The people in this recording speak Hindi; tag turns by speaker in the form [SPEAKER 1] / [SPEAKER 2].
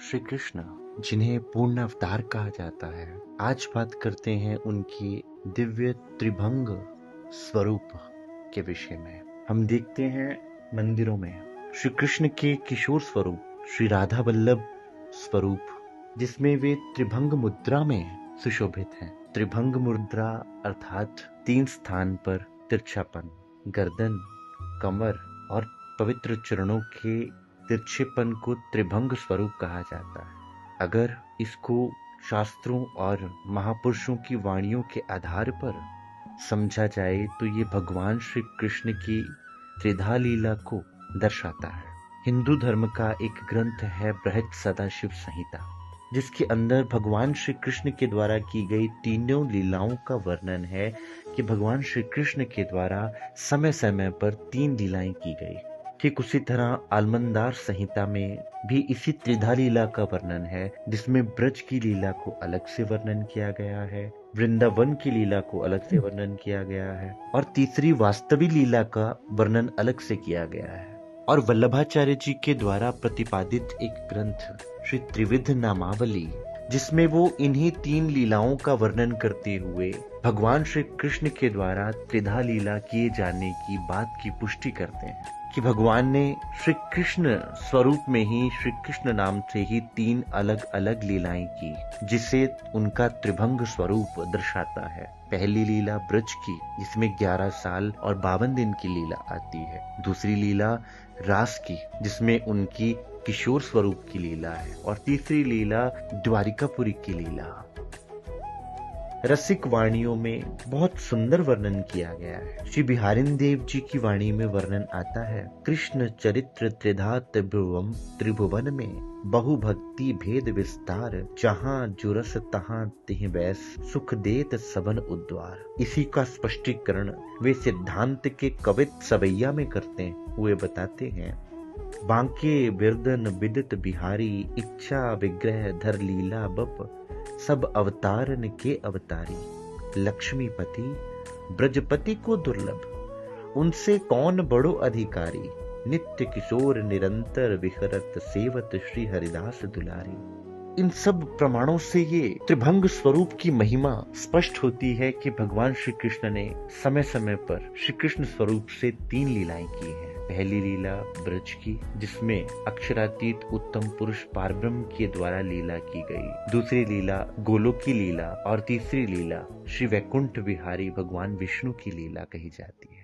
[SPEAKER 1] श्री कृष्ण, जिन्हें पूर्ण अवतार कहा जाता है, आज बात करते हैं उनकी दिव्य त्रिभंग स्वरूप के विषय में। हम देखते हैं मंदिरों में श्री कृष्ण के किशोर स्वरूप, श्री राधा वल्लभ स्वरूप, जिसमें वे त्रिभंग मुद्रा में सुशोभित हैं। त्रिभंग मुद्रा अर्थात 3 स्थान पर तिरछापन, गर्दन, कमर और पवित्र चरणों के तिरछेपन को त्रिभंग स्वरूप कहा जाता है। अगर इसको शास्त्रों और महापुरुषों की वाणियों के आधार पर समझा जाए तो ये भगवान श्री कृष्ण की त्रिधा लीला को दर्शाता है। हिंदू धर्म का एक ग्रंथ है बृहत सदाशिव संहिता, जिसके अंदर भगवान श्री कृष्ण के द्वारा की गई तीनों लीलाओं का वर्णन है कि भगवान श्री कृष्ण के द्वारा समय समय पर 3 लीलाएं की गई। ठीक उसी तरह आलमनदार संहिता में भी इसी त्रिधा लीला का वर्णन है, जिसमें ब्रज की लीला को अलग से वर्णन किया गया है, वृंदावन की लीला को अलग से वर्णन किया गया है और तीसरी वास्तवी लीला का वर्णन अलग से किया गया है। और वल्लभाचार्य जी के द्वारा प्रतिपादित एक ग्रंथ श्री त्रिविध नामावली, जिसमें वो इन्हीं 3 लीलाओं का वर्णन करते हुए भगवान श्री कृष्ण के द्वारा त्रिधा लीला किए जाने की बात की पुष्टि करते हैं कि भगवान ने श्री कृष्ण स्वरूप में ही, श्री कृष्ण नाम से ही 3 अलग अलग लीलाएं की, जिसे उनका त्रिभंग स्वरूप दर्शाता है। पहली लीला ब्रज की, जिसमें 11 साल और 52 दिन की लीला आती है। दूसरी लीला रास की, जिसमें उनकी किशोर स्वरूप की लीला है। और तीसरी लीला द्वारिकापुरी की लीला। रसिक वाणियों में बहुत सुंदर वर्णन किया गया है। श्री बिहारिन देव जी की वाणी में वर्णन आता है, कृष्ण चरित्र त्रिधा त्रिभुवन में बहु भक्ति भेद विस्तार, जहाँ जुरस तहाँ तिह वैस सुख देत सबन उद्वार। इसी का स्पष्टीकरण वे सिद्धांत के कवित सवैया में करते हुए बताते हैं, बांके बिरदन विदित बिहारी, इच्छा विग्रह धर लीला बप, सब अवतारन के अवतारी। लक्ष्मीपति ब्रजपति को दुर्लभ, उनसे कौन बड़ो अधिकारी, नित्य किशोर निरंतर विहरत, सेवत श्री हरिदास दुलारी। इन सब प्रमाणों से ये त्रिभंग स्वरूप की महिमा स्पष्ट होती है कि भगवान श्री कृष्ण ने समय समय पर श्री कृष्ण स्वरूप से 3 लीलाएं की हैं। पहली लीला ब्रज की, जिसमें अक्षरातीत उत्तम पुरुष पारब्रह्म के द्वारा लीला की गई। दूसरी लीला गोलोक की लीला और तीसरी लीला श्री वैकुंठ विहारी भगवान विष्णु की लीला कही जाती है।